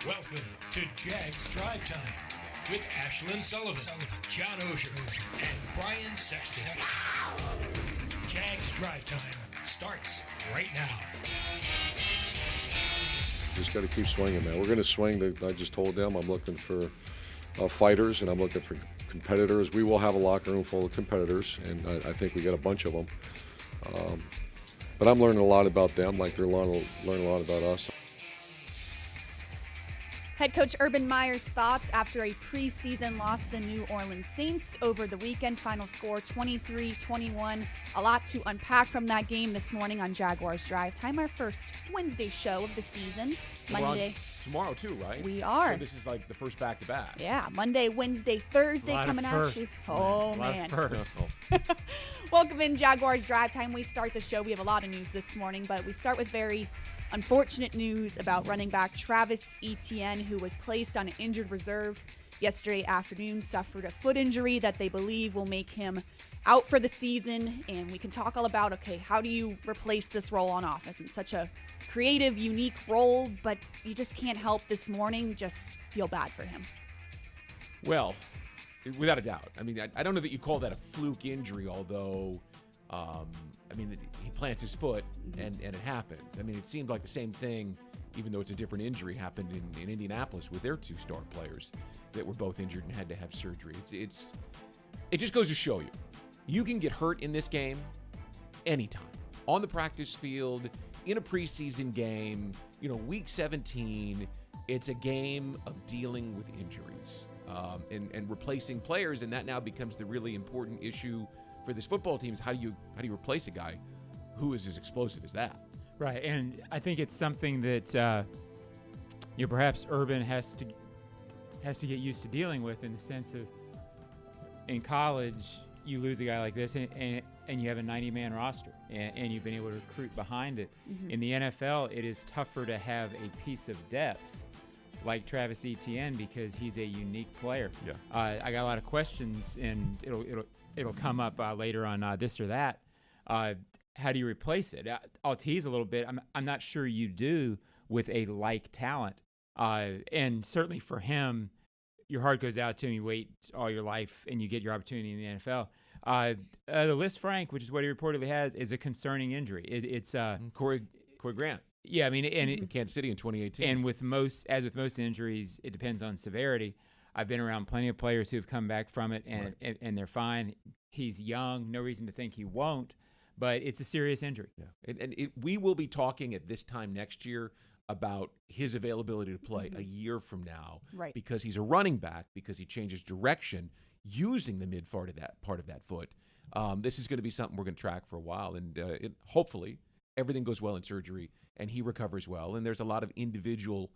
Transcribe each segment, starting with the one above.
Welcome to Jags Drive Time with Ashlyn Sullivan, John Oehser, and Brian Sexton. Jags Drive Time starts right now. Just got to keep swinging, man. We're going to swing. I just told them I'm looking for fighters, and I'm looking for competitors. We will have a locker room full of competitors, and I think we got a bunch of them. But I'm learning a lot about them, like they're learning a lot about us. Head coach Urban Meyer's thoughts after a preseason loss to the New Orleans Saints over the weekend. Final score 23-21. A lot to unpack from that game this morning on Jaguars Drive Time, our first Wednesday show of the season. Monday. Tomorrow too, right? We are. So this is like the first back-to-back. Yeah, Monday, Wednesday, Thursday coming at you. Oh, man. Welcome in Jaguars Drive Time. We start the show. We have a lot of news this morning, but we start with very unfortunate news about running back Travis Etienne, who was placed on an injured reserve yesterday afternoon, suffered a foot injury that they believe will make him out for the season. And we can talk all about, okay, how do you replace this role on offense? It's such a creative, unique role, but you just can't help this morning just feel bad for him. Well, without a doubt. I mean, I don't know that you call that a fluke injury, although, he plants his foot and it happens. I mean, it seemed like the same thing, even though it's a different injury, happened in Indianapolis with their two star players that were both injured and had to have surgery. It just goes to show you, you can get hurt in this game anytime. On the practice field, in a preseason game, week 17, it's a game of dealing with injuries and replacing players, and that now becomes the really important issue for this football team is how do you replace a guy who is as explosive as that? Right, and I think it's something that perhaps Urban has to get used to dealing with, in the sense of, in college you lose a guy like this and you have a 90-man roster and you've been able to recruit behind it. Mm-hmm. In the NFL, it is tougher to have a piece of depth like Travis Etienne because he's a unique player. Yeah. I got a lot of questions, and it'll come up later on this or that. How do you replace it? I'll tease a little bit. I'm not sure you do with a like talent. And certainly for him, your heart goes out to him. You wait all your life and you get your opportunity in the NFL. The Liz Frank, which is what he reportedly has, is a concerning injury. It's Corey Grant. Yeah, I mean, and in Kansas City in 2018. And with most injuries, it depends on severity. I've been around plenty of players who have come back from it, and they're fine. He's young, no reason to think he won't, but it's a serious injury. Yeah, and we will be talking at this time next year about his availability to play a year from now, right? Because he's a running back, because he changes direction using the mid part of that foot. This is going to be something we're going to track for a while, and hopefully everything goes well in surgery and he recovers well. And there's a lot of individual,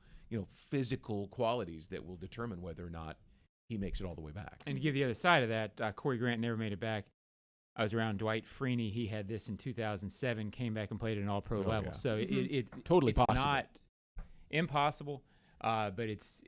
physical qualities that will determine whether or not he makes it all the way back. And to give the other side of that, Corey Grant never made it back. I was around Dwight Freeney. He had this in 2007, came back and played at an all-pro level. Yeah. So it totally it's possible. Not impossible, but it's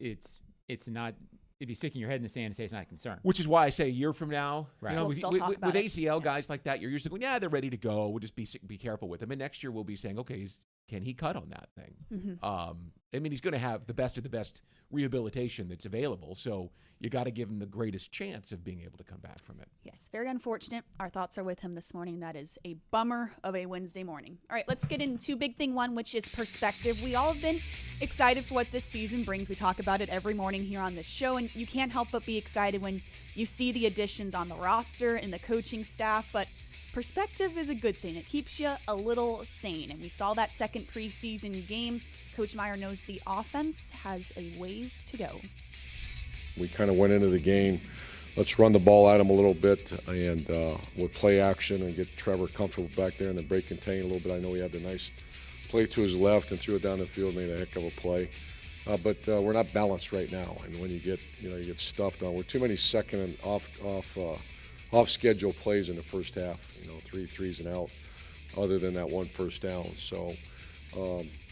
not. If you sticking your head in the sand and say it's not a concern. Which is why I say a year from now, right. We'll with ACL guys like that, you're usually going, they're ready to go. We'll just be careful with them. And next year we'll be saying, okay, can he cut on that thing? Mm-hmm. He's going to have the best of the best rehabilitation that's available. So you got to give him the greatest chance of being able to come back from it. Yes, very unfortunate. Our thoughts are with him this morning. That is a bummer of a Wednesday morning. All right, let's get into big thing one, which is perspective. We all have been excited for what this season brings. We talk about it every morning here on this show, and you can't help but be excited when you see the additions on the roster and the coaching staff. But perspective is a good thing. It keeps you a little sane, and we saw that second preseason game. Coach Meyer knows the offense has a ways to go. We kind of went into the game, let's run the ball at him a little bit and with play action and get Trevor comfortable back there and then break contain a little bit. I know he had the nice play to his left and threw it down the field, made a heck of a play. But we're not balanced right now, and when you get stuffed on, we're too many second and off schedule plays in the first half. 3 threes and out, other than that one first down. So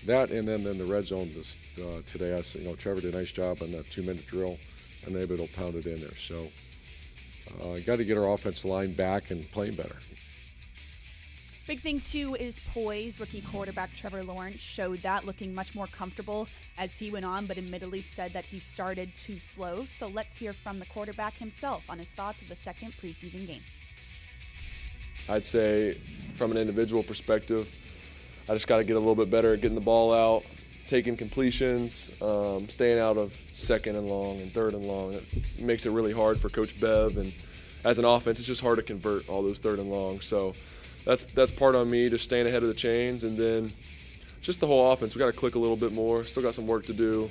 that, and then the red zone today. Trevor did a nice job on that 2-minute drill, and they were able to pound it in there. So got to get our offensive line back and playing better. Big thing, too, is poise. Rookie quarterback Trevor Lawrence showed that, looking much more comfortable as he went on, but admittedly said that he started too slow. So let's hear from the quarterback himself on his thoughts of the second preseason game. I'd say from an individual perspective, I just got to get a little bit better at getting the ball out, taking completions, staying out of second and long and third and long. It makes it really hard for Coach Bev, and as an offense, it's just hard to convert all those third and long. So that's part on me, just staying ahead of the chains, and then just the whole offense. We got to click a little bit more. Still got some work to do,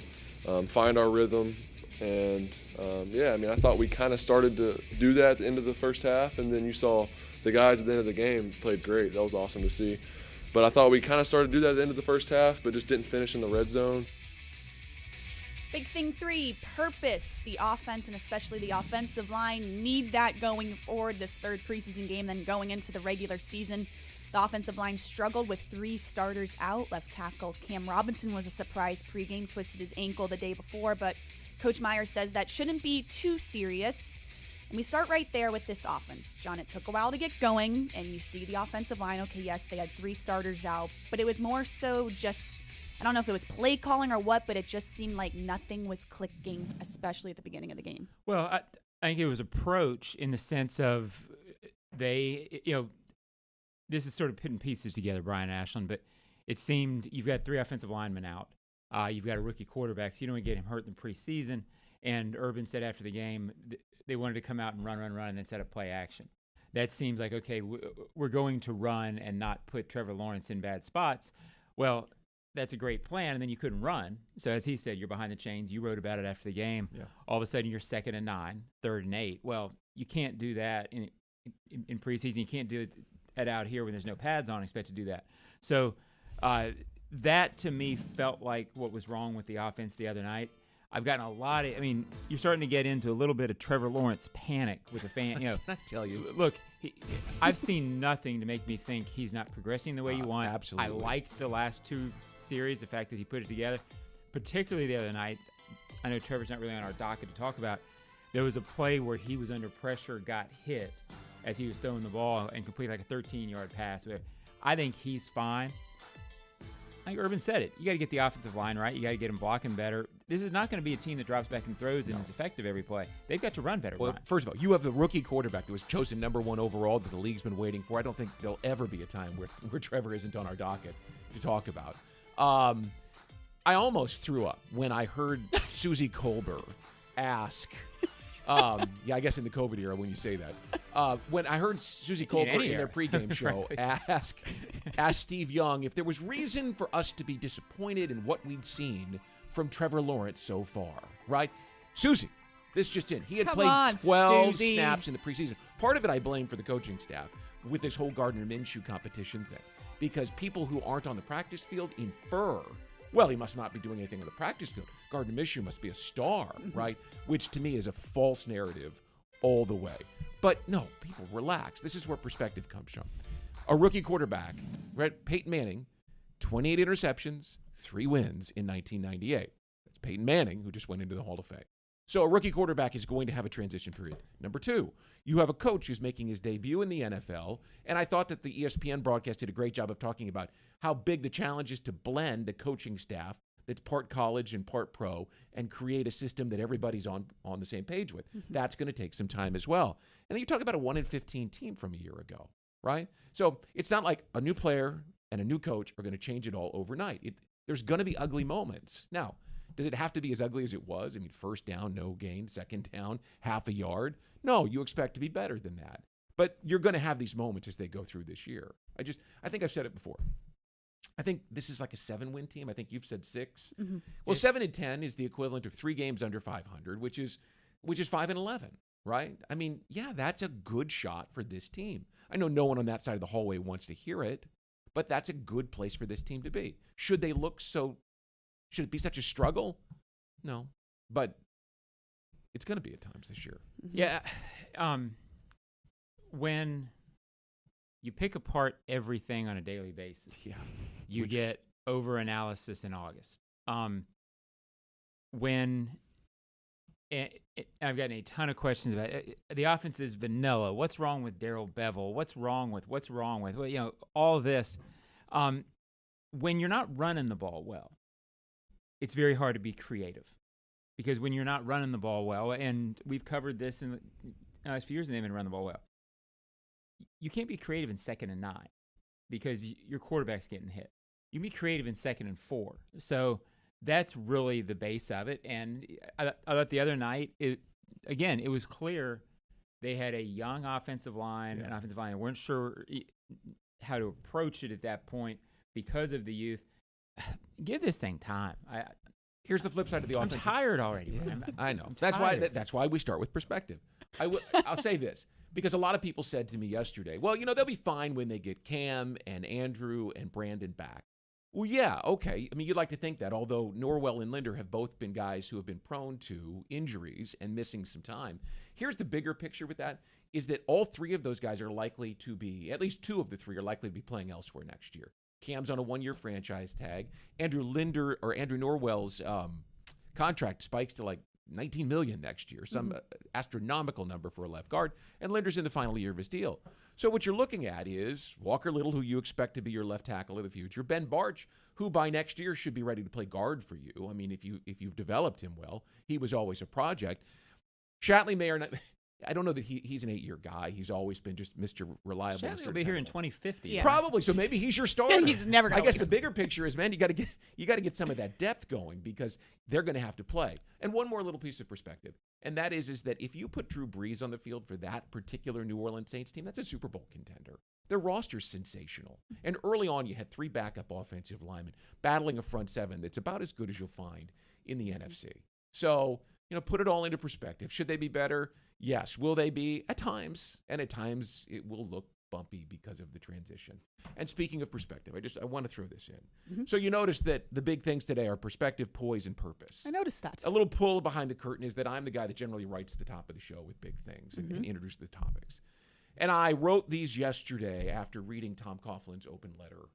find our rhythm, and I thought we kind of started to do that at the end of the first half, and then you saw the guys at the end of the game played great. That was awesome to see. But I thought we kind of started to do that at the end of the first half, but just didn't finish in the red zone. Big thing 3, purpose. The offense, and especially the offensive line, need that going forward this third preseason game, then going into the regular season. The offensive line struggled with 3 starters out. Left tackle Cam Robinson was a surprise pregame, twisted his ankle the day before, but Coach Meyer says that shouldn't be too serious. And we start right there with this offense. John, it took a while to get going, and you see the offensive line. Okay, yes, they had 3 starters out, but it was more so just, I don't know if it was play calling or what, but it just seemed like nothing was clicking, especially at the beginning of the game. Well, I think it was approach in the sense of this is sort of putting pieces together, Brian and Ashlyn, but it seemed you've got 3 offensive linemen out. You've got a rookie quarterback, so you don't want to get him hurt in the preseason. And Urban said after the game they wanted to come out and run, and then set up play action. That seems like, okay, we're going to run and not put Trevor Lawrence in bad spots. Well, that's a great plan, and then you couldn't run. So as he said, you're behind the chains. You wrote about it after the game. Yeah. All of a sudden, you're 2nd and 9, 3rd and 8. Well, you can't do that in preseason. You can't do it out here when there's no pads on. Expect to do that. So that, to me, felt like what was wrong with the offense the other night. I've gotten a lot of, you're starting to get into a little bit of Trevor Lawrence panic with the fan. I tell you. Look, I've seen nothing to make me think he's not progressing the way you want. Absolutely. I liked the last 2 series, the fact that he put it together, particularly the other night. I know Trevor's not really on our docket to talk about. There was a play where he was under pressure, got hit as he was throwing the ball, and completed like a 13-yard pass. I think he's fine. I think Urban said it. You got to get the offensive line right. You got to get him blocking better. This is not going to be a team that drops back and throws and is effective every play. They've got to run better. Well, first of all, you have the rookie quarterback that was chosen number 1 overall that the league's been waiting for. I don't think there'll ever be a time where Trevor isn't on our docket to talk about. I almost threw up when I heard Susie Colbert ask. I guess in the COVID era when you say that. When I heard Susie Colbert in their pregame show ask Steve Young if there was reason for us to be disappointed in what we'd seen from Trevor Lawrence so far, right? Susie, this just in. He had played 12 snaps in the preseason. Part of it I blame for the coaching staff with this whole Gardner Minshew competition thing, because people who aren't on the practice field infer, well, he must not be doing anything on the practice field. Gardner Minshew must be a star, right? Which to me is a false narrative all the way. But no, people, relax. This is where perspective comes from. A rookie quarterback, right? Peyton Manning, 28 interceptions, 3 wins in 1998. That's Peyton Manning, who just went into the Hall of Fame. So a rookie quarterback is going to have a transition period. Number 2, you have a coach who's making his debut in the NFL, and I thought that the ESPN broadcast did a great job of talking about how big the challenge is to blend a coaching staff that's part college and part pro and create a system that everybody's on the same page with. Mm-hmm. That's going to take some time as well. And then you talk about a 1-15 team from a year ago, right? So it's not like a new player and a new coach are going to change it all overnight. There's going to be ugly moments. Now, does it have to be as ugly as it was? First down, no gain. Second down, half a yard. No, you expect to be better than that. But you're going to have these moments as they go through this year. I think I've said it before. I think this is like a 7-win team. I think you've said 6. Mm-hmm. Well, 7-10 is the equivalent of 3 games under 500, which is 5-11, right? That's a good shot for this team. I know no one on that side of the hallway wants to hear it, but that's a good place for this team to be. Should it be such a struggle? No, but it's going to be at times this year. Yeah. When you pick apart everything on a daily basis, you get over-analysis in August. When And I've gotten a ton of questions about it. The offense is vanilla. What's wrong with Darrell Bevel? What's wrong with? Well, all this. When you're not running the ball well, it's very hard to be creative. Because when you're not running the ball well, and we've covered this in the last few years, and they've been running the ball well, you can't be creative in 2nd and 9 because your quarterback's getting hit. You can be creative in 2nd and 4. So that's really the base of it. And I thought the other night, it was clear they had a young offensive line, an offensive line. They weren't sure how to approach it at that point because of the youth. Give this thing time. Here's the flip side of the offense. I'm tired already. Yeah, I know. That's why we start with perspective. I'll say this, because a lot of people said to me yesterday, well, they'll be fine when they get Cam and Andrew and Brandon back. Well, yeah, okay. I mean, you'd like to think that, although Norwell and Linder have both been guys who have been prone to injuries and missing some time. Here's the bigger picture with that, is that all 3 of those guys are likely to be, at least 2 of the 3 are likely to be playing elsewhere next year. Cam's on a 1-year franchise tag. Andrew Norwell's contract spikes to like $19 million next year, some astronomical number for a left guard, and Linder's in the final year of his deal. So what you're looking at is Walker Little, who you expect to be your left tackle of the future, Ben Barch, who by next year should be ready to play guard for you. I mean, if you've developed him well, he was always a project. Shatley may or not. I don't know that he's an 8-year guy. He's always been just Mr. Reliable. Shatley will be here in 2050. Yeah. Probably. So maybe he's your starter. He's never going to. I guess the bigger picture is, man, you got to get some of that depth going because they're going to have to play. And one more little piece of perspective, and that is that if you put Drew Brees on the field for that particular New Orleans Saints team, that's a Super Bowl contender. Their roster's sensational. And early on, you had 3 backup offensive linemen battling a front 7 that's about as good as you'll find in the NFC. So, put it all into perspective. Should they be better? Yes. Will they be? At times. And at times, it will look bumpy because of the transition. And speaking of perspective, I want to throw this in. Mm-hmm. So you notice that the big things today are perspective, poise, and purpose. I noticed that. A little pull behind the curtain is that I'm the guy that generally writes the top of the show with big things and introduces the topics. And I wrote these yesterday after reading Tom Coughlin's open letter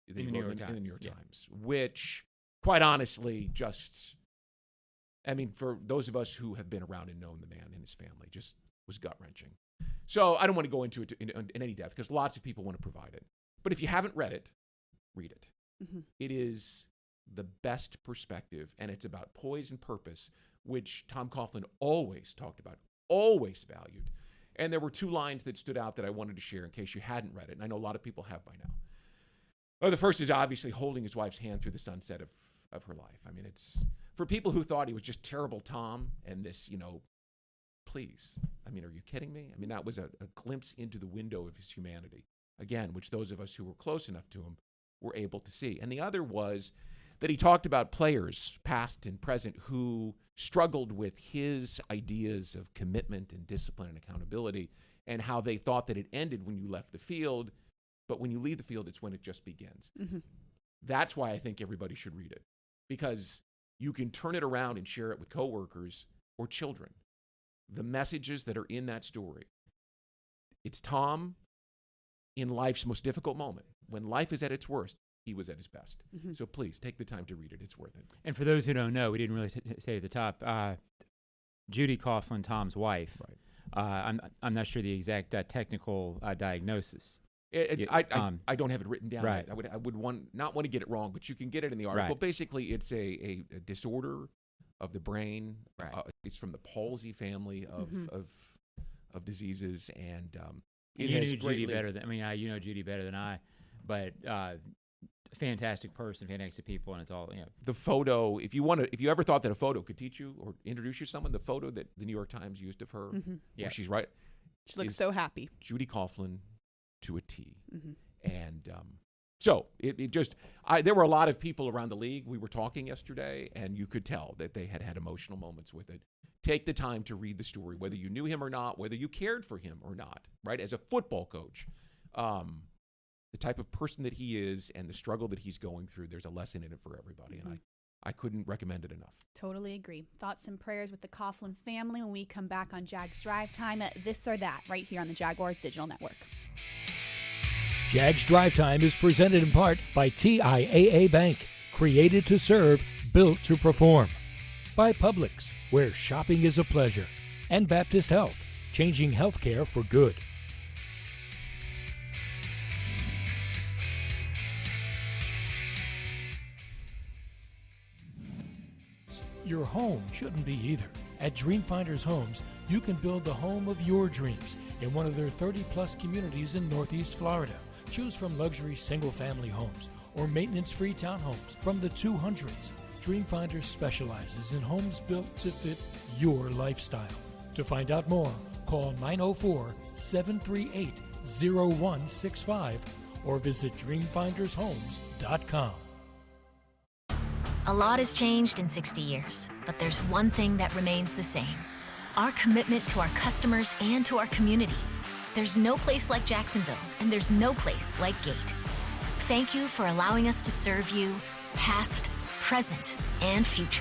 in the New York Times, which, quite honestly, for those of us who have been around and known the man and his family, just was gut-wrenching. So I don't want to go into it in any depth because lots of people want to provide it. But if you haven't read it, read it. Mm-hmm. It is the best perspective, and it's about poise and purpose, which Tom Coughlin always talked about, always valued. And there were 2 lines that stood out that I wanted to share in case you hadn't read it, and I know a lot of people have by now. Well, the first is obviously holding his wife's hand through the sunset of her life. I mean, it's for people who thought he was just terrible Tom and this, please. I mean, are you kidding me? I mean, that was a glimpse into the window of his humanity, again, which those of us who were close enough to him were able to see. And the other was that he talked about players, past and present, who struggled with his ideas of commitment and discipline and accountability and how they thought that it ended when you left the field, but when you leave the field, it's when it just begins. Mm-hmm. That's why I think everybody should read it, because you can turn it around and share it with coworkers or children. The messages that are in that story. It's Tom in life's most difficult moment. When life is at its worst, he was at his best. Mm-hmm. So please take the time to read it. It's worth it. And for those who don't know, we didn't really say at the top, Judy Coughlin, Tom's wife. Right. I'm not sure the exact technical diagnosis. I don't have it written down. Right. I would not want to get it wrong, but you can get it in the article. Right. Basically, it's a disorder of the brain. Right. It's from the palsy family of diseases, and you knew Judy better than you know Judy better than I, but fantastic person, fantastic people, and it's all The photo, if you ever thought that a photo could teach you or introduce you to someone, the pphoto that the New York Times used of her, where she's right, she looks so happy. Judy Coughlin to a T, and so there were a lot of people around the league. We were talking yesterday, and you could tell that they had emotional moments with it. Take the time to read the story, whether you knew him or not, whether you cared for him or not, right? As a football coach, the type of person that he is and the struggle that he's going through, there's a lesson in it for everybody, and I couldn't recommend it enough. Totally agree. Thoughts and prayers with the Coughlin family when we come back on Jags Drive Time at This or That right here on the Jaguars Digital Network. Jags Drive Time is presented in part by TIAA Bank. Created to serve, built to perform. By Publix, where shopping is a pleasure. And Baptist Health, changing healthcare for good. Your home shouldn't be either. At Dreamfinders Homes, you can build the home of your dreams in one of their 30-plus communities in Northeast Florida. Choose from luxury single-family homes or maintenance-free townhomes from the 200s. Dreamfinders specializes in homes built to fit your lifestyle. To find out more, call 904-738-0165 or visit dreamfindershomes.com. A lot has changed in 60 years, but there's one thing that remains the same: our commitment to our customers and to our community. There's no place like Jacksonville, and there's no place like Gate. Thank you for allowing us to serve you, past, present, and future.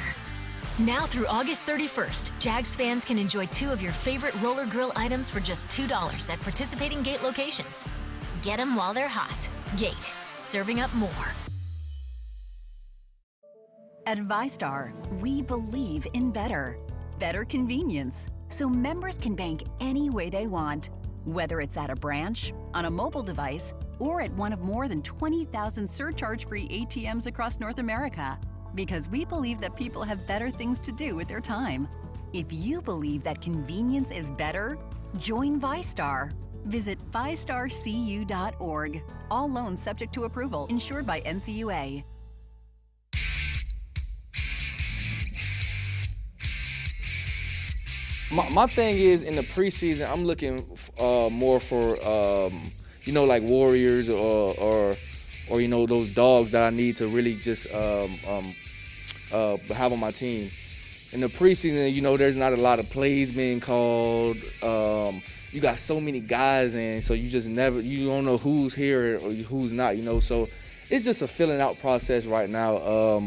Now through August 31st, Jags fans can enjoy 2 of your favorite roller grill items for just $2 at participating Gate locations. Get them while they're hot. Gate, serving up more. At VyStar, we believe in better convenience, so members can bank any way they want, whether it's at a branch, on a mobile device, or at one of more than 20,000 surcharge-free ATMs across North America. Because we believe that people have better things to do with their time. If you believe that convenience is better, join VyStar. Visit VyStarCU.org. All loans subject to approval, insured by NCUA. My thing is, in the preseason, I'm looking more for, like warriors or those dogs that I need to really just have on my team. In the preseason, there's not a lot of plays being called. You got so many guys in, so you don't know who's here or who's not, So it's just a filling out process right now.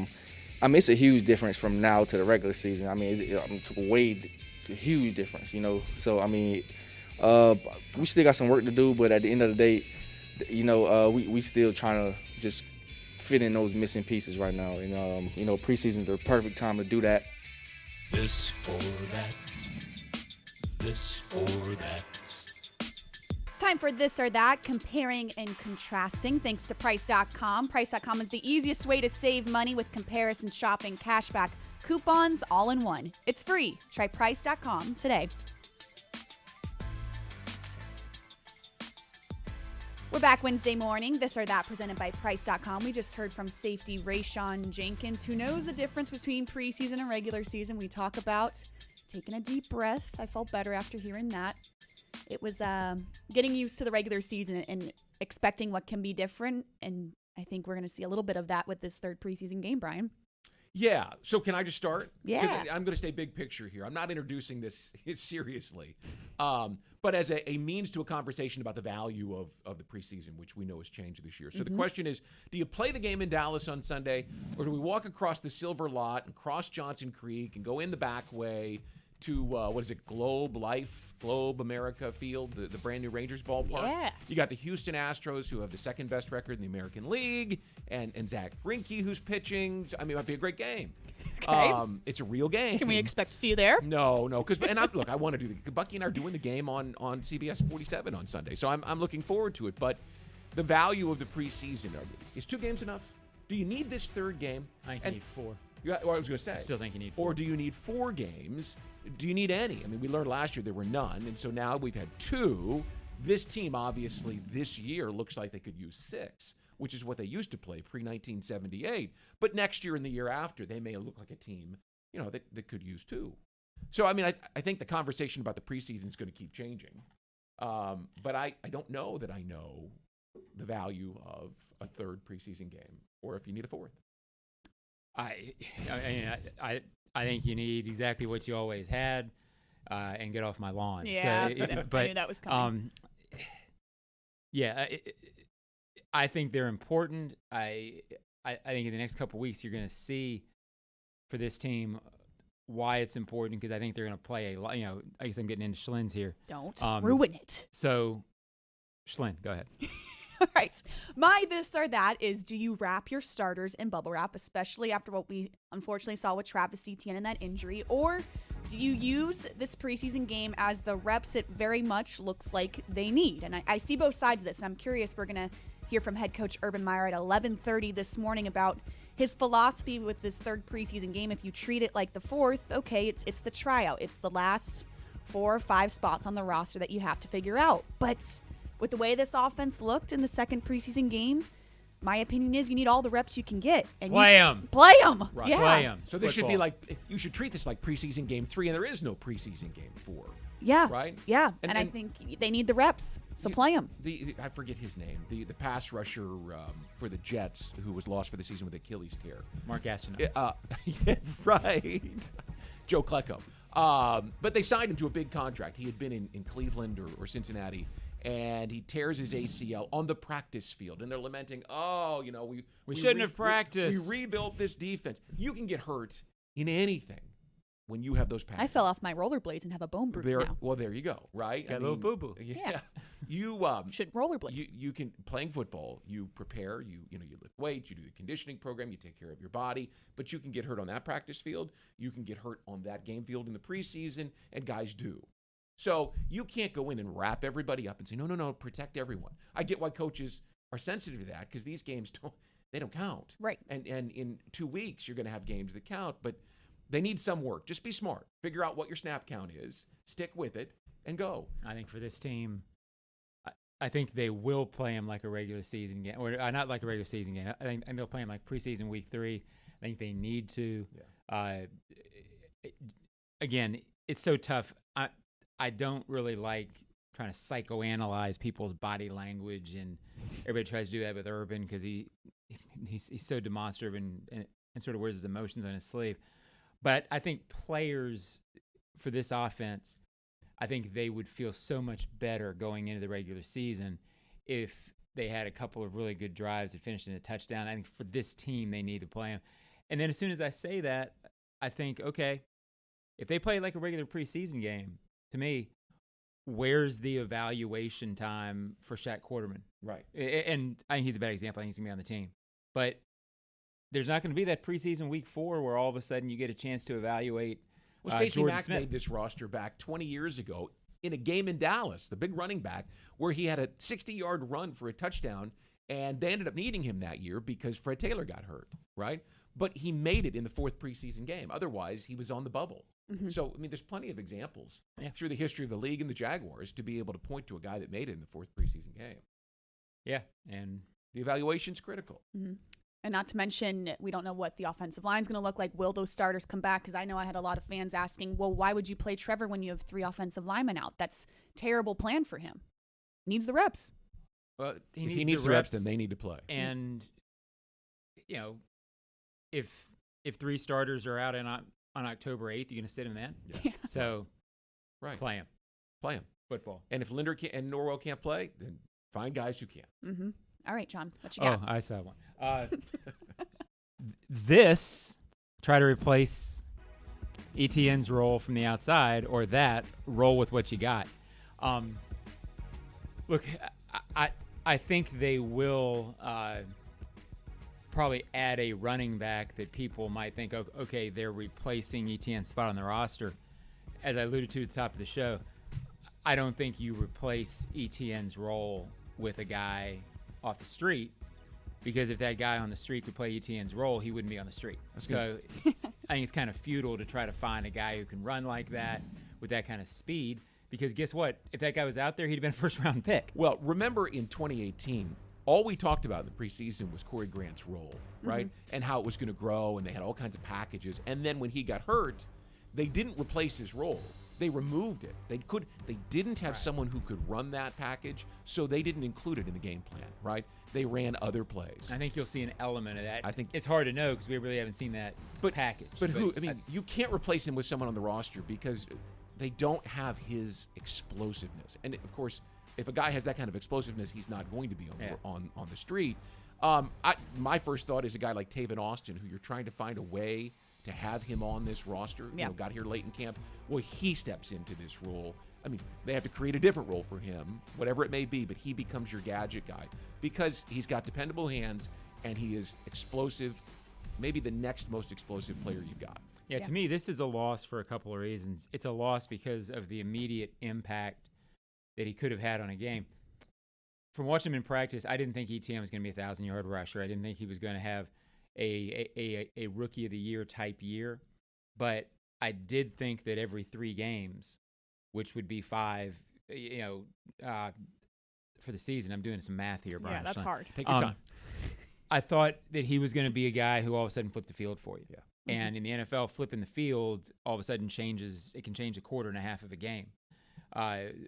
It's a huge difference from now to the regular season. It's a huge difference, So, we still got some work to do, but at the end of the day, we still trying to just fit in those missing pieces right now. And, preseason's a perfect time to do that. This or that. This or that. It's time for This or That, comparing and contrasting, thanks to Price.com. Price.com is the easiest way to save money with comparison shopping, cashback, coupons, all in one. It's free. Try Price.com today. We're back Wednesday morning. This or That, presented by Price.com. We just heard from safety Rayshon Jenkins, who knows the difference between preseason and regular season. We talk about taking a deep breath. I felt better after hearing that. It was getting used to the regular season and expecting what can be different, and I think we're going to see a little bit of that with this third preseason game, Brian. Yeah. So can I just start? Yeah. 'Cause I'm going to stay big picture here. I'm not introducing this seriously, but as a means to a conversation about the value of the preseason, which we know has changed this year. So the question is, do you play the game in Dallas on Sunday, or do we walk across the Silver Lot and cross Johnson Creek and go in the back way to, Globe America Field, the brand new Rangers ballpark? Yeah. You got the Houston Astros, who have the second best record in the American League, and Zach Greinke, who's pitching. It might be a great game. Okay. It's a real game. Can we expect to see you there? No, I want to do Bucky and I are doing the game on CBS 47 on Sunday, so I'm looking forward to it. But the value of the preseason, is 2 games enough? Do you need this third game? I think you need 4. I was going to say. I still think you need 4. Or do you need 4 games? Do you need any? We learned last year there were none, and so now we've had 2. This team, obviously, this year looks like they could use 6, which is what they used to play pre-1978. But next year and the year after, they may look like a team, that could use 2. So, I think the conversation about the preseason is going to keep changing. But I don't know that I know the value of a third preseason game, or if you need a 4th. I think you need exactly what you always had, and get off my lawn. Yeah, so, but I knew that was coming. I think they're important. I think in the next couple of weeks you're going to see for this team why it's important, because I think they're going to play a lot. I guess I'm getting into Schlinn's here. Don't ruin it. So, Schlinn, go ahead. All right. My this or that is, do you wrap your starters in bubble wrap, especially after what we unfortunately saw with Travis Etienne and that injury? Or do you use this preseason game as the reps it very much looks like they need? And I see both sides of this, and I'm curious. We're going to hear from head coach Urban Meyer at 11:30 this morning about his philosophy with this third preseason game. If you treat it like the fourth, okay, it's the tryout. It's the last 4 or 5 spots on the roster that you have to figure out. But with the way this offense looked in the second preseason game, my opinion is you need all the reps you can get. And play them. Play them. Right. Yeah. Play them. So this should be like, you should treat this like preseason game 3, and there is no preseason game 4. Yeah. Right? Yeah. And I think they need the reps. So play them. I forget his name. The pass rusher for the Jets who was lost for the season with Achilles tear. Mark Ashlyn. Yeah, right. Joe Klecko. But they signed him to a big contract. He had been in Cleveland or Cincinnati, and he tears his ACL on the practice field. And they're lamenting, we shouldn't have practiced. We rebuilt this defense. You can get hurt in anything when you have those passes. I fell off my rollerblades and have a bone bruise now. Well, there you go, right? Got a little boo-boo. Yeah. You should rollerblade. You can, playing football, you prepare, you lift weights, you do the conditioning program, you take care of your body, but you can get hurt on that practice field. You can get hurt on that game field in the preseason, and guys do. So you can't go in and wrap everybody up and say, no, protect everyone. I get why coaches are sensitive to that, because these games don't count. Right. And in 2 weeks, you're going to have games that count, but they need some work. Just be smart. Figure out what your snap count is, stick with it, and go. I think for this team, I think they will play him like a regular season game, or not like a regular season game. I think they'll play him like preseason week 3. I think they need to. Yeah. Again, it's so tough. I don't really like trying to psychoanalyze people's body language, and everybody tries to do that with Urban because he's so demonstrative and sort of wears his emotions on his sleeve. But I think players for this offense, I think they would feel so much better going into the regular season if they had a couple of really good drives that finished in a touchdown. I think for this team, they need to play them. And then as soon as I say that, I think, okay, if they play like a regular preseason game, to me, where's the evaluation time for Shaq Quarterman? Right. And I think he's a bad example. I think he's going to be on the team. But there's not going to be that preseason week 4 where all of a sudden you get a chance to evaluate Stacey Jordan Mack Smith. made this roster back 20 years ago in a game in Dallas, the big running back, where he had a 60-yard run for a touchdown, and they ended up needing him that year because Fred Taylor got hurt, right? But he made it in the 4th preseason game. Otherwise, he was on the bubble. Mm-hmm. So, I mean, there's plenty of examples through the history of the league and the Jaguars to be able to point to a guy that made it in the 4th preseason game. Yeah, and the evaluation's critical. Mm-hmm. And not to mention, we don't know what the offensive line's going to look like. Will those starters come back? Because I know I had a lot of fans asking, well, why would you play Trevor when you have 3 offensive linemen out? That's a terrible plan for him. He needs the reps. Well, if he needs the reps, then they need to play. And, if 3 starters are out on October 8th, you're going to sit him then? Yeah. So, right. Play him. Play him. Football. And if Linder and Norwell can't play, then find guys who can. Mm-hmm. All right, John, what you got? Oh, I saw one. Try to replace Etienne's role from the outside, or that, roll with what you got. Look, I think they will probably add a running back that people might think, okay, they're replacing Etienne's spot on the roster. As I alluded to at the top of the show, I don't think you replace Etienne's role with a guy off the street, because if that guy on the street could play Etienne's role, he wouldn't be on the street. So I think it's kind of futile to try to find a guy who can run like that with that kind of speed, because guess what? If that guy was out there, he'd have been a first-round pick. Well, remember in 2018, all we talked about in the preseason was Corey Grant's role, right? Mm-hmm. And how it was going to grow, and they had all kinds of packages. And then when he got hurt, they didn't replace his role. They removed it. They didn't have someone who could run that package, so they didn't include it in the game plan, right? They ran other plays. I think you'll see an element of that. I think it's hard to know because we really haven't seen that package. But who? I mean, you can't replace him with someone on the roster because they don't have his explosiveness. And of course, if a guy has that kind of explosiveness, he's not going to be on the street. My first thought is a guy like Taven Austin, who you're trying to find a way to have him on this roster. Yeah. Got here late in camp. Well, he steps into this role. I mean, they have to create a different role for him, whatever it may be, but he becomes your gadget guy because he's got dependable hands and he is explosive, maybe the next most explosive player you've got. Yeah, to me, this is a loss for a couple of reasons. It's a loss because of the immediate impact that he could have had on a game. From watching him in practice, I didn't think Etienne was going to be a 1,000-yard rusher. I didn't think he was going to have a rookie of the year type year. But I did think that every 3 games, which would be 5, for the season. I'm doing some math here, Brian. Yeah, that's hard. Take your time. I thought that he was going to be a guy who all of a sudden flipped the field for you. Yeah. And in the NFL, flipping the field all of a sudden changes. It can change a quarter and a half of a game.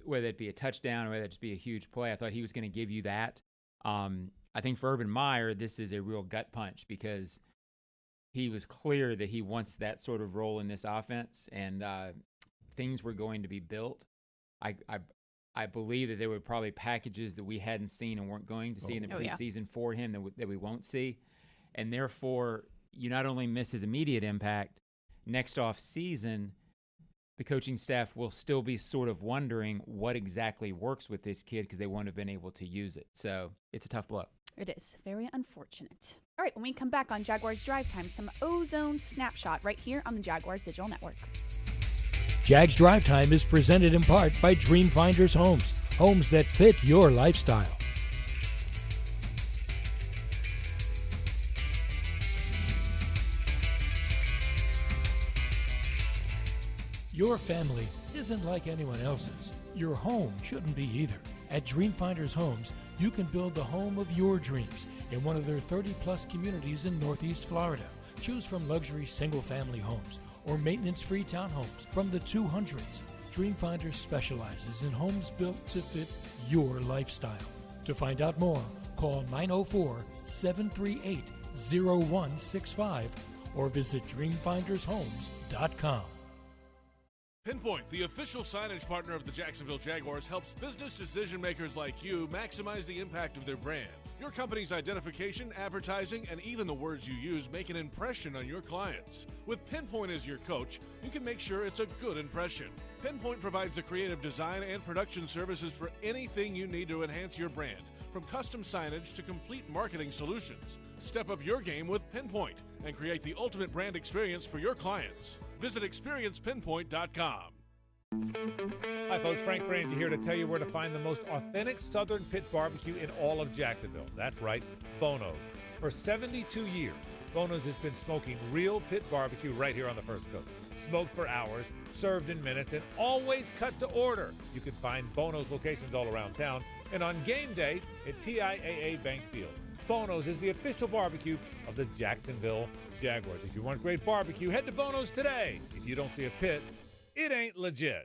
Whether it be a touchdown or whether it just be a huge play, I thought he was going to give you that. I think for Urban Meyer, this is a real gut punch because he was clear that he wants that sort of role in this offense, and things were going to be built. I believe that there were probably packages that we hadn't seen and weren't going to see in the preseason for him that we won't see, and therefore you not only miss his immediate impact, next off season, the coaching staff will still be sort of wondering what exactly works with this kid because they won't have been able to use it. So it's a tough blow. It is. Very unfortunate. All right, when we come back on Jaguars Drive Time, some Ozone Snapshot right here on the Jaguars Digital Network. Jags Drive Time is presented in part by Dreamfinders Homes, homes that fit your lifestyle. Your family isn't like anyone else's. Your home shouldn't be either. At Dreamfinders Homes, you can build the home of your dreams in one of their 30-plus communities in Northeast Florida. Choose from luxury single-family homes or maintenance-free townhomes from the 200s. Dreamfinders specializes in homes built to fit your lifestyle. To find out more, call 904-738-0165 or visit dreamfindershomes.com. Pinpoint, the official signage partner of the Jacksonville Jaguars, helps business decision makers like you maximize the impact of their brand. Your company's identification, advertising, and even the words you use make an impression on your clients. With Pinpoint as your coach, you can make sure it's a good impression. Pinpoint provides the creative design and production services for anything you need to enhance your brand, from custom signage to complete marketing solutions. Step up your game with Pinpoint and create the ultimate brand experience for your clients. Visit experiencepinpoint.com. Hi folks, Frank Frangie here to tell you where to find the most authentic Southern Pit barbecue in all of Jacksonville. That's right, Bono's. For 72 years, Bono's has been smoking real pit barbecue right here on the First Coast. Smoked for hours, served in minutes, and always cut to order. You can find Bono's locations all around town and on game day at TIAA Bank Field. Bono's is the official barbecue of the Jacksonville Jaguars. If you want great barbecue, head to Bono's today. If you don't see a pit, it ain't legit.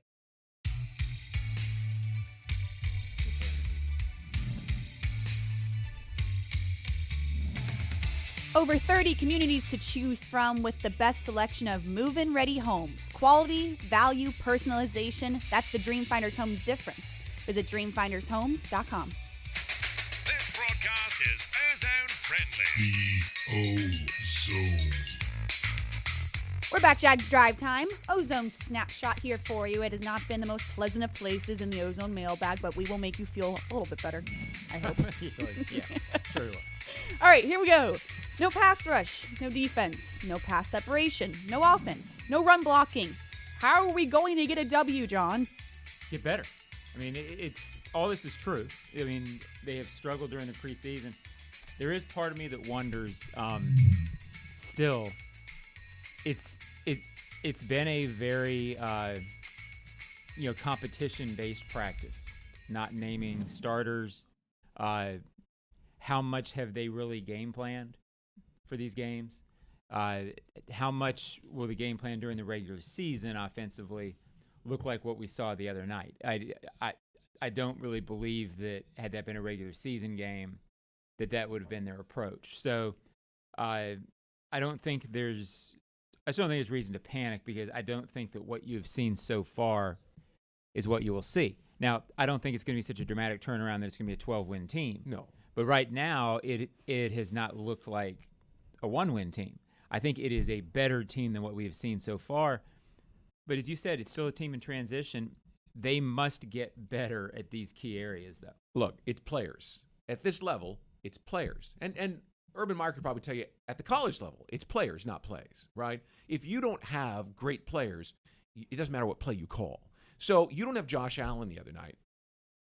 Over 30 communities to choose from with the best selection of move-in ready homes. Quality, value, personalization. That's the Dreamfinders Homes difference. Visit dreamfindershomes.com. This broadcast is Ozone friendly. The Ozone. We're back, Jags Drive Time. Ozone Snapshot here for you. It has not been the most pleasant of places in the Ozone mailbag, but we will make you feel a little bit better, I hope. Yeah, sure will. All right, here we go. No pass rush, no defense, no pass separation, no offense, no run blocking. How are we going to get a W, John? Get better. I mean, it's all this is true. I mean, they have struggled during the preseason. There is part of me that wonders. Still, it's been a very competition-based practice. Not naming starters. How much have they really game planned for these games? How much will the game plan during the regular season offensively look like what we saw the other night? I don't really believe that had that been a regular season game, that would have been their approach. So I don't think there's reason to panic because I don't think that what you've seen so far is what you will see. Now, I don't think it's going to be such a dramatic turnaround that it's going to be a 12-win team. No. But right now, it has not looked like a one-win team. I think it is a better team than what we have seen so far. But as you said, it's still a team in transition. They must get better at these key areas, though. Look, it's players. At this level, it's players. And Urban Meyer could probably tell you at the college level, it's players, not plays, right? If you don't have great players, it doesn't matter what play you call. So you don't have Josh Allen the other night.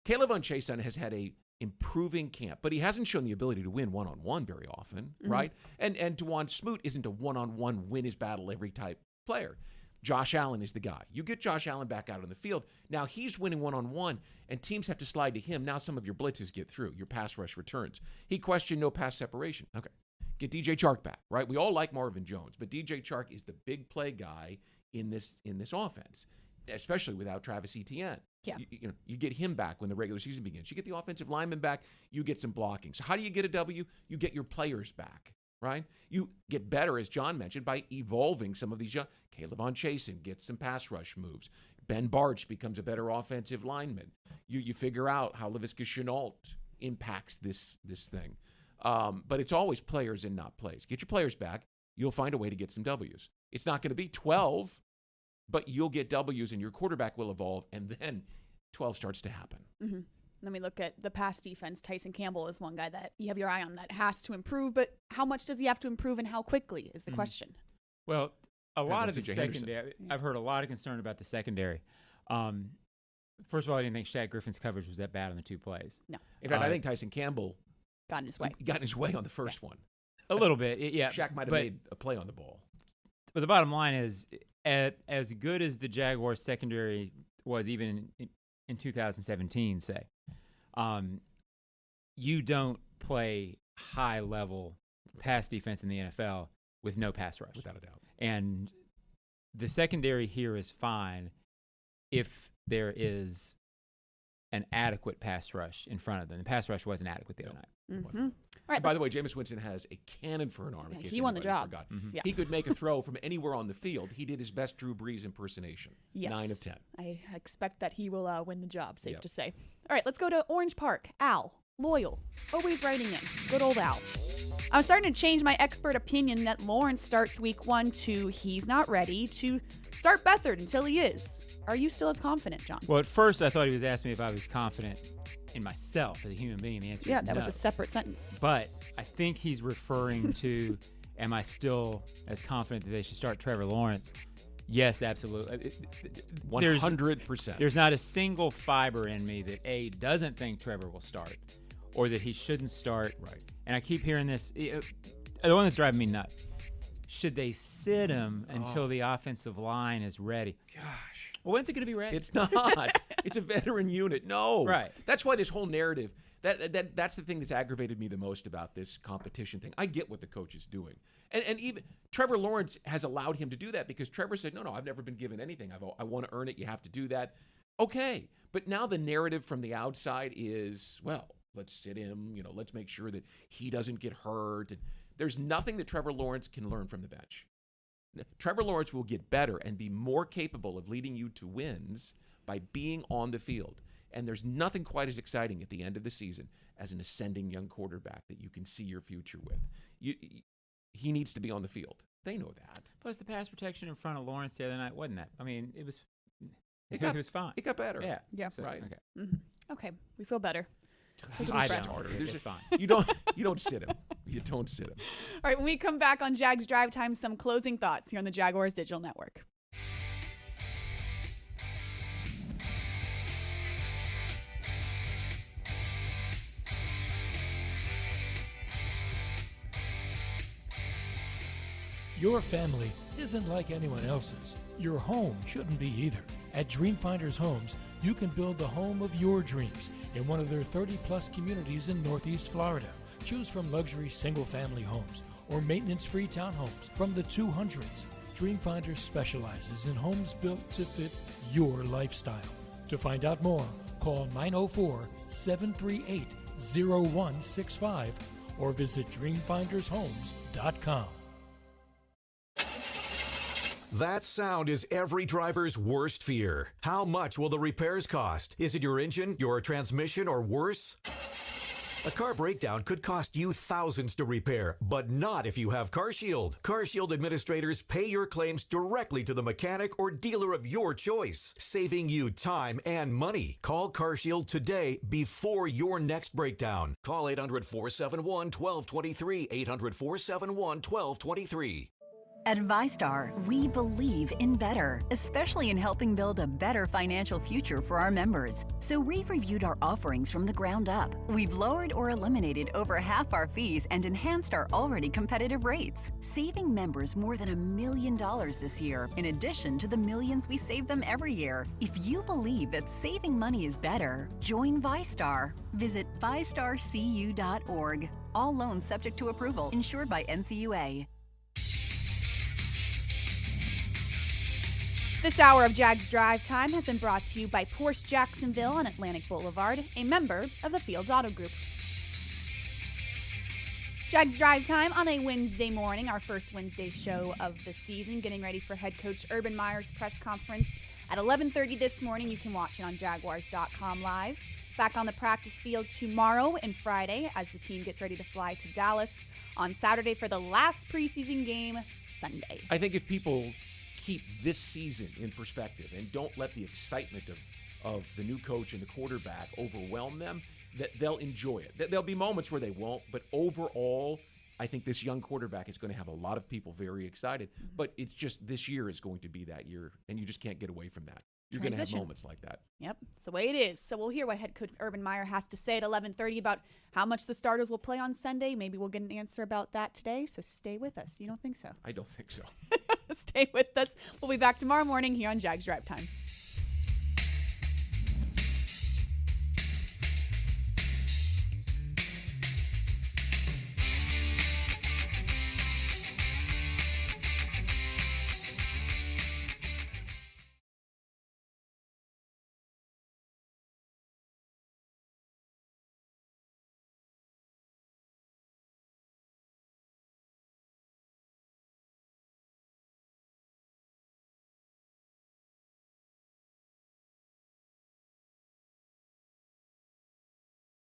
Caleb Unchason has had a improving camp, but he hasn't shown the ability to win one-on-one very often, right? And DeJuan Smoot isn't a one-on-one win his battle every type player. Josh Allen is the guy. You get Josh Allen back out on the field. Now he's winning one-on-one, and teams have to slide to him. Now some of your blitzes get through, your pass rush returns. He questioned no pass separation. Okay. Get DJ Chark back, right? We all like Marvin Jones, but DJ Chark is the big play guy in this offense, especially without Travis Etienne. Yeah. You get him back when the regular season begins. You get the offensive lineman back, you get some blocking. So how do you get a W? You get your players back, right? You get better, as John mentioned, by evolving some of these young. Caleb Unchason gets some pass rush moves. Ben Barch becomes a better offensive lineman. You figure out how Laviska Shenault impacts this thing. But it's always players and not plays. Get your players back. You'll find a way to get some W's. It's not going to be 12, but you'll get W's and your quarterback will evolve, and then 12 starts to happen. Mm-hmm. Let me look at the pass defense. Tyson Campbell is one guy that you have your eye on that has to improve, but how much does he have to improve and how quickly is the question? Well, a lot of the secondary, I've heard a lot of concern about the secondary. First of all, I didn't think Shaq Griffin's coverage was that bad on the two plays. No. In fact, I think Tyson Campbell got in his way. Got in his way on the first one. A little bit, yeah. Shaq might have made a play on the ball. But the bottom line is, as good as the Jaguars secondary was even in 2017, say, you don't play high-level pass defense in the NFL with no pass rush. Without a doubt. And the secondary here is fine if there is an adequate pass rush in front of them. The pass rush wasn't adequate the other night. Mm-hmm. All right, by the way, Jameis Winston has a cannon for an arm. Yeah, he won the job. Mm-hmm. Yeah. He could make a throw from anywhere on the field. He did his best Drew Brees impersonation. Yes. 9 of 10. I expect that he will win the job, safe to say. All right, let's go to Orange Park. Al, loyal, always writing in. Good old Al. I'm starting to change my expert opinion that Lawrence starts week 1 to he's not ready to start Beathard until he is. Are you still as confident, John? Well, at first I thought he was asking me if I was confident in myself as a human being. The answer is that no. was a separate sentence. But I think he's referring to, am I still as confident that they should start Trevor Lawrence? Yes, absolutely. 100%. There's not a single fiber in me that A, doesn't think Trevor will start or that he shouldn't start. Right. And I keep hearing this. The one that's driving me nuts. Should they sit him until the offensive line is ready? Gosh. Well, when's it going to be ready? It's not. It's a veteran unit. No. Right. That's why this whole narrative, that's the thing that's aggravated me the most about this competition thing. I get what the coach is doing. And even Trevor Lawrence has allowed him to do that because Trevor said, no, I've never been given anything. I want to earn it. You have to do that. Okay. But now the narrative from the outside is, well, let's sit him. Let's make sure that he doesn't get hurt. And there's nothing that Trevor Lawrence can learn from the bench. Trevor Lawrence will get better and be more capable of leading you to wins by being on the field. And there's nothing quite as exciting at the end of the season as an ascending young quarterback that you can see your future with. He needs to be on the field. They know that. Plus, the pass protection in front of Lawrence the other night wasn't that. I mean, it was fine. It got better. Yeah. So, right. Okay. Mm-hmm. Okay. We feel better. I don't. It's fine. You don't sit him. You don't sit him. All right, when we come back on Jags Drive Time, some closing thoughts here on the Jaguars Digital Network. Your family isn't like anyone else's. Your home shouldn't be either. At Dreamfinders Homes, you can build the home of your dreams in one of their 30-plus communities in Northeast Florida. Choose from luxury single-family homes or maintenance-free townhomes from the 200s. Dreamfinders specializes in homes built to fit your lifestyle. To find out more, call 904-738-0165 or visit dreamfindershomes.com. That sound is every driver's worst fear. How much will the repairs cost? Is it your engine, your transmission, or worse? A car breakdown could cost you thousands to repair, but not if you have CarShield. CarShield administrators pay your claims directly to the mechanic or dealer of your choice, saving you time and money. Call CarShield today before your next breakdown. Call 800-471-1223, 800-471-1223. At ViStar, we believe in better, especially in helping build a better financial future for our members. So we've reviewed our offerings from the ground up. We've lowered or eliminated over half our fees and enhanced our already competitive rates, saving members more than $1 million this year, in addition to the millions we save them every year. If you believe that saving money is better, join ViStar. Visit ViStarCU.org. All loans subject to approval, insured by NCUA. This hour of Jags Drive Time has been brought to you by Porsche Jacksonville on Atlantic Boulevard, a member of the Fields Auto Group. Jags Drive Time on a Wednesday morning, our first Wednesday show of the season, getting ready for head coach Urban Meyer's press conference at 11:30 this morning. You can watch it on Jaguars.com live. Back on the practice field tomorrow and Friday as the team gets ready to fly to Dallas on Saturday for the last preseason game Sunday. I think if people keep this season in perspective and don't let the excitement of the new coach and the quarterback overwhelm them, that they'll enjoy it. There'll be moments where they won't, but overall, I think this young quarterback is going to have a lot of people very excited. But it's just this year is going to be that year, and you just can't get away from that. You're going to have moments like that. Yep, it's the way it is. So we'll hear what head coach Urban Meyer has to say at 11:30 about how much the starters will play on Sunday. Maybe we'll get an answer about that today, so stay with us. You don't think so? I don't think so. Stay with us. We'll be back tomorrow morning here on Jags Drive Time.